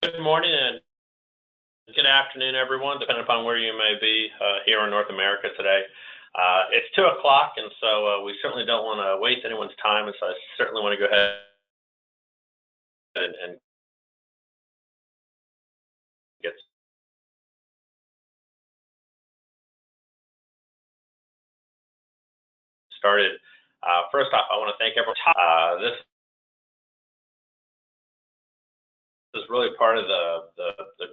Good morning and good afternoon, everyone, depending upon where you may be here in North America today. It's 2 o'clock, and so we certainly don't want to waste anyone's time, and so I certainly want to go ahead and get started. First off, I want to thank everyone. This is really part of the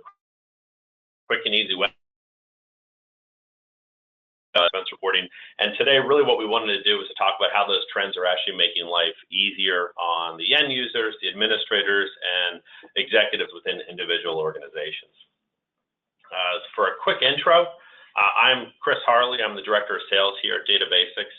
quick and easy web expense reporting. And today, really what we wanted to do was to talk about how those trends are actually making life easier on the end users, the administrators, and executives within individual organizations. For a quick intro, I'm Chris Harley. I'm the Director of Sales here at Data Basics.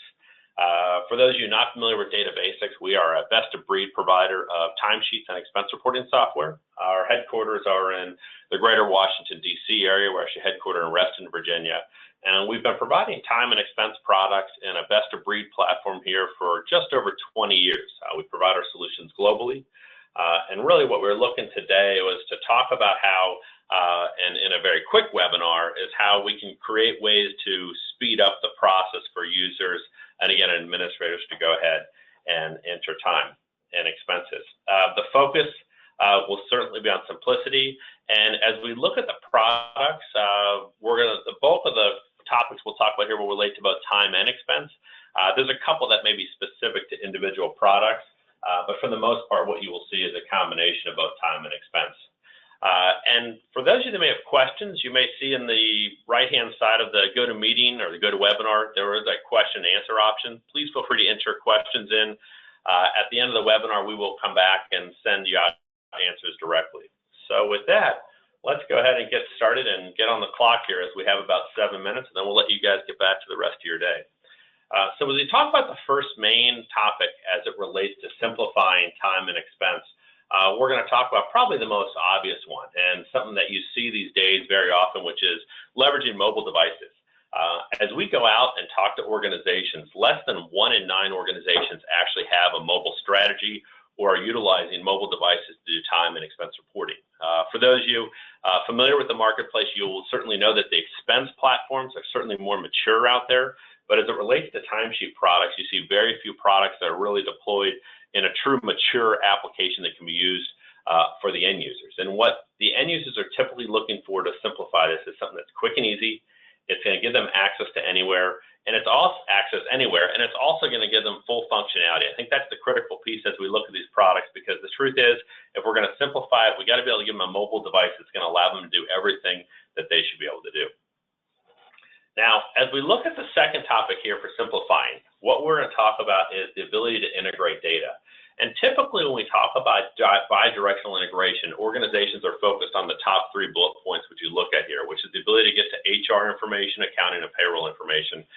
For those of you not familiar with Data Basics, we are a best-of-breed provider of timesheets and expense reporting software. Our headquarters are in the greater Washington, D.C. area. We're actually headquartered in Reston, Virginia. And we've been providing time and expense products in a best-of-breed platform here for just over 20 years. We provide our solutions globally. And really what we're looking today was to talk about how, and in a very quick webinar, is how we can create ways to speed up the process for users and, again, administrators to go ahead and enter time and expenses. The focus will certainly be on simplicity. And as we look at the products, the bulk of the topics we'll talk about here will relate to both time and expense. There's a couple that may be specific to individual products, but for the most part, what you will see is a combination of both time and expense. And for those of you that may have questions, you may see in the right-hand side of the GoToMeeting or the GoToWebinar, there is a question and answer option. Please feel free to enter questions in. At the end of the webinar, we will come back and send you out answers directly. So with that, let's go ahead and get started and get on the clock here as we have about 7 minutes, and then we'll let you guys get back to the rest of your day. So as we talk about the first main topic as it relates to simplifying time and expense, we're going to talk about probably the most obvious one and something that you see these days very often, which is leveraging mobile devices. As we go out and talk to organizations, less than 1 in 9 organizations actually have a mobile strategy or are utilizing mobile devices to do time and expense reporting. For those of you familiar with the marketplace, you will certainly know that the expense platforms are certainly more mature out there, but as it relates to timesheet products, you see very few products that are really deployed in a true mature application that can be used for the end users. And what the end users are typically looking for to simplify this is something that's quick and easy. It's going to give them access to anywhere, and it's also access anywhere, and it's also going to give them full functionality. I think that's the critical piece as we look at these products, because the truth is, if we're going to simplify it, we got to be able to give them a mobile device that's going to allow them to do everything that they should be able to do. Now, as we look at the second topic here for simplifying, what we're going to talk about is the ability to integrate data. And typically when we talk about bi-directional integration, organizations are focused on the top 3 bullet points which you look at here, which is the ability to get to HR information, accounting, and payroll information.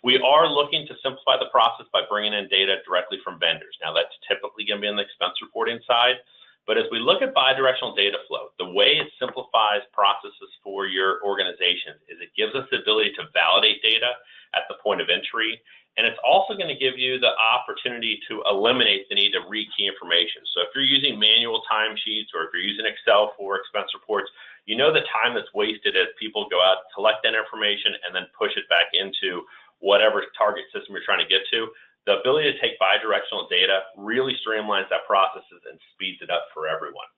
We are looking to simplify the process by bringing in data directly from vendors. Now, that's typically going to be on the expense reporting side. But as we look at bi-directional data flow, the way it simplifies processes for your organization is it gives us the ability to validate data at the point of entry. And it's also going to give you the opportunity to eliminate the need to rekey information. So if you're using manual timesheets or if you're using Excel for expense reports, you know the time that's wasted as people go out, collect that information, and then push it back into whatever target system you're trying to get to. The ability to take bi-directional data really streamlines that process and speeds it up for everyone.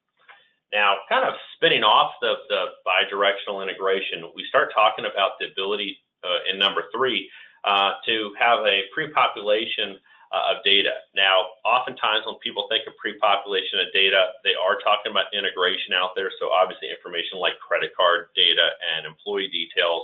Now, kind of spinning off the bi-directional integration, we start talking about the ability in number 3 to have a pre-population of data. Now, oftentimes when people think of pre-population of data, they are talking about integration out there, so obviously information like credit card data and employee details.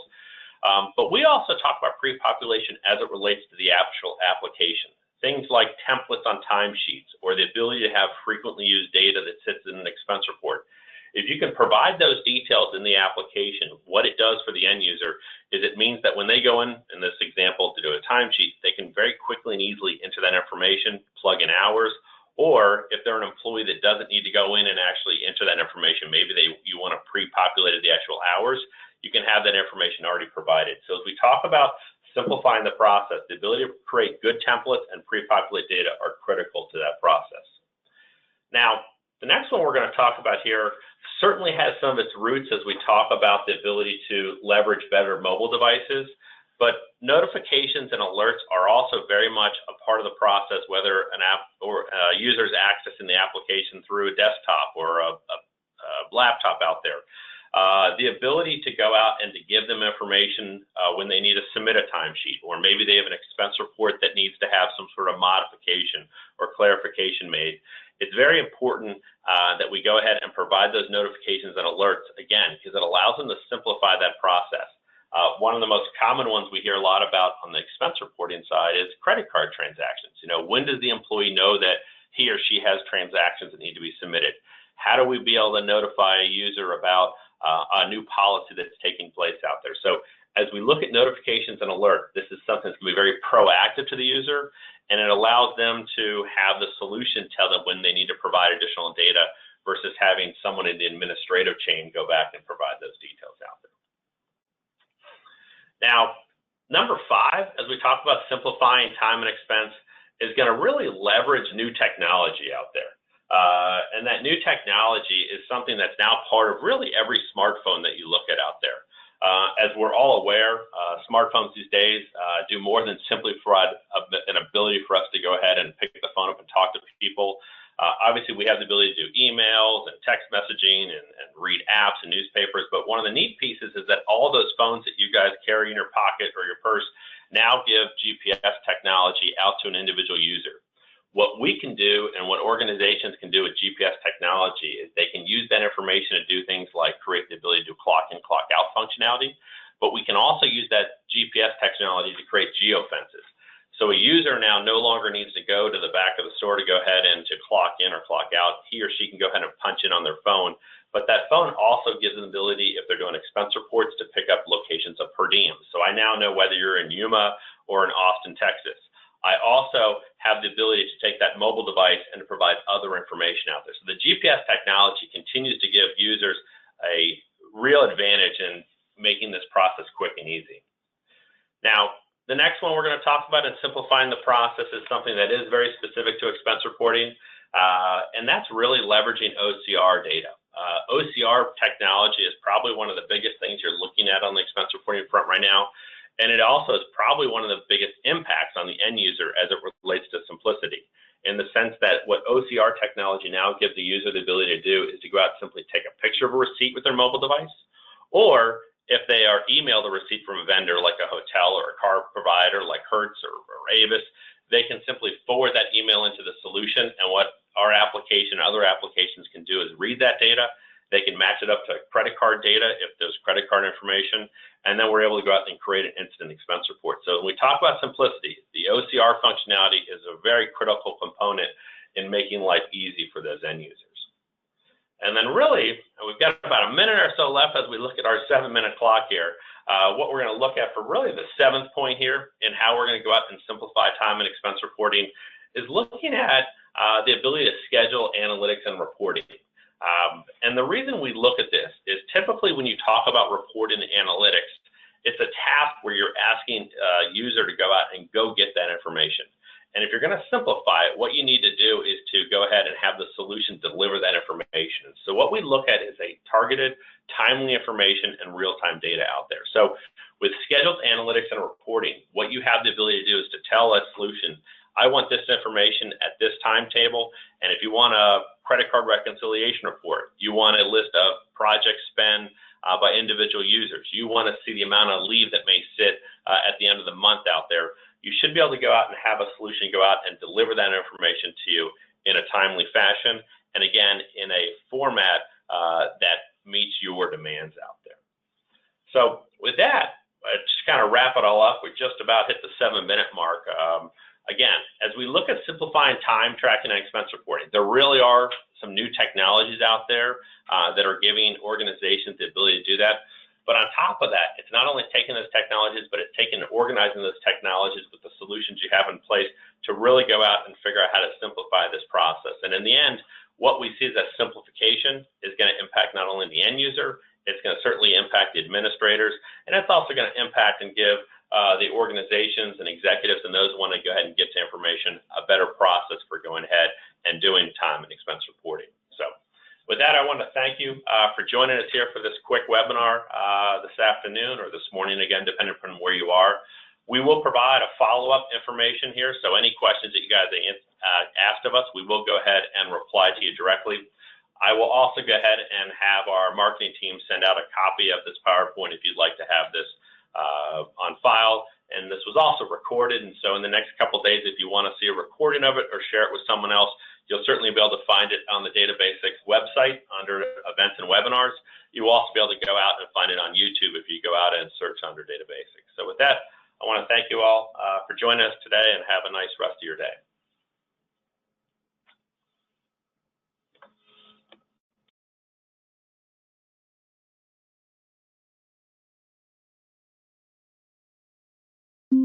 But we also talk about pre-population as it relates to the actual application. Things like templates on timesheets or the ability to have frequently used data that sits in an expense report. If you can provide those details in the application, what it does for the end user is it means that when they go in this example, to do a timesheet, they can very quickly and easily enter that information, plug in hours, or if they're an employee that doesn't need to go in and actually enter that information, maybe you want to pre-populate the actual hours, you can have that information already provided. So as we talk about simplifying the process, the ability to create good templates and pre-populate data are critical to that process. Now, the next one we're going to talk about here certainly has some of its roots as we talk about the ability to leverage better mobile devices, but notifications and alerts are also very much a part of the process, whether an app or users accessing the application through a desktop or a laptop out there. The ability to go out and to give them information when they need to submit a timesheet, or maybe they have an expense report that needs to have some sort of modification or clarification made. It's very important that we go ahead and provide those notifications and alerts, again, because it allows them to simplify that process. One of the most common ones we hear a lot about on the expense reporting side is credit card transactions. When does the employee know that he or she has transactions that need to be submitted? How do we be able to notify a user about a new policy that's taking place out there? So as we look at notifications and alerts, this is something that's going to be very proactive to the user, and it allows them to have the solution tell them when they need to provide additional data versus having someone in the administrative chain go back and provide those details out there. Now, number 5, as we talk about simplifying time and expense, is going to really leverage new technology out there. And that new technology is something that's now part of really every smartphone that you look at out there. As we're all aware, smartphones these days do more than simply provide an ability for us to go ahead and pick the phone up and talk to people. Obviously, we have the ability to do emails and text messaging and read apps and newspapers, but one of the neat pieces is that all those phones that you guys carry in your pocket or your purse now give GPS technology out to an individual user. What we can do and what organizations can do with GPS technology is they can use that information to do things like create the ability to do clock in, clock out functionality, but we can also use that GPS technology to create geofences. So a user now no longer needs to go to the back of the store to go ahead and to clock in or clock out. He or she can go ahead and punch in on their phone, but that phone also gives them the ability, if they're doing expense reports, to pick up locations of per diem. So I now know whether you're in Yuma or in Austin, Texas. I also have the ability to take that mobile device and to provide other information out there. So the GPS technology continues to give users a real advantage in making this process quick and easy. Now, the next one we're going to talk about in simplifying the process is something that is very specific to expense reporting, and that's really leveraging OCR data. OCR technology is probably one of the biggest things you're looking at on the expense reporting front right now. And it also is probably one of the biggest impacts on the end user as it relates to simplicity, in the sense that what OCR technology now gives the user the ability to do is to go out and simply take a picture of a receipt with their mobile device, or if they are emailed a receipt from a vendor like a hotel or a car provider like Hertz or Avis, they can simply forward that email into the solution, and what our application and other applications can do is read that data. They can match it up to credit card data if there's credit card information, and then we're able to go out and create an instant expense report. So when we talk about simplicity, the OCR functionality is a very critical component in making life easy for those end users. And then really, we've got about a minute or so left as we look at our 7-minute clock here. What we're going to look at for really the 7th point here in how we're going to go out and simplify time and expense reporting is looking at the ability to schedule analytics and reporting. And the reason we look at this is typically when you talk about reporting and analytics, it's a task where you're asking a user to go out and go get that information. And if you're going to simplify it, what you need to do is to go ahead and have the solution deliver that information. So what we look at is a targeted, timely information and real-time data out there. So with scheduled analytics and reporting, what you have the ability to do is to tell a solution, I want this information at this timetable, and if you want a credit card reconciliation report, you want a list of project spend by individual users, you want to see the amount of leave that may sit at the end of the month out there, you should be able to go out and have a solution go out and deliver that information to you in a timely fashion, and again, in a format that meets your demands out there. So with that, just kind of wrap it all up, we just about hit the 7-minute mark. Again, as we look at simplifying time tracking and expense reporting, there really are some new technologies out there that are giving organizations the ability to do that. But on top of that, it's not only taking those technologies, but it's taking and organizing those technologies with the solutions you have in place to really go out and figure out how to simplify this process. And in the end, what we see is that simplification is going to impact not only the end user, it's going to certainly impact the administrators, and it's also going to impact and give the organizations and executives and those who want to go ahead and get to information a better process for going ahead and doing time and expense reporting. So With that, I want to thank you for joining us here for this quick webinar this afternoon or this morning, again, depending on where you are. We will provide a follow-up information here, so any questions that you guys asked of us, we will go ahead and reply to you directly. I will also go ahead and have our marketing team send out a copy of this PowerPoint if you'd like to have this on file. And this was also recorded, and so in the next couple of days, if you want to see a recording of it or share it with someone else, you'll certainly be able to find it on the Data Basics website under Events and Webinars. You will also be able to go out and find it on YouTube if you go out and search under Data Basics. So with that, I want to thank you all for joining us today, and have a nice rest of your day.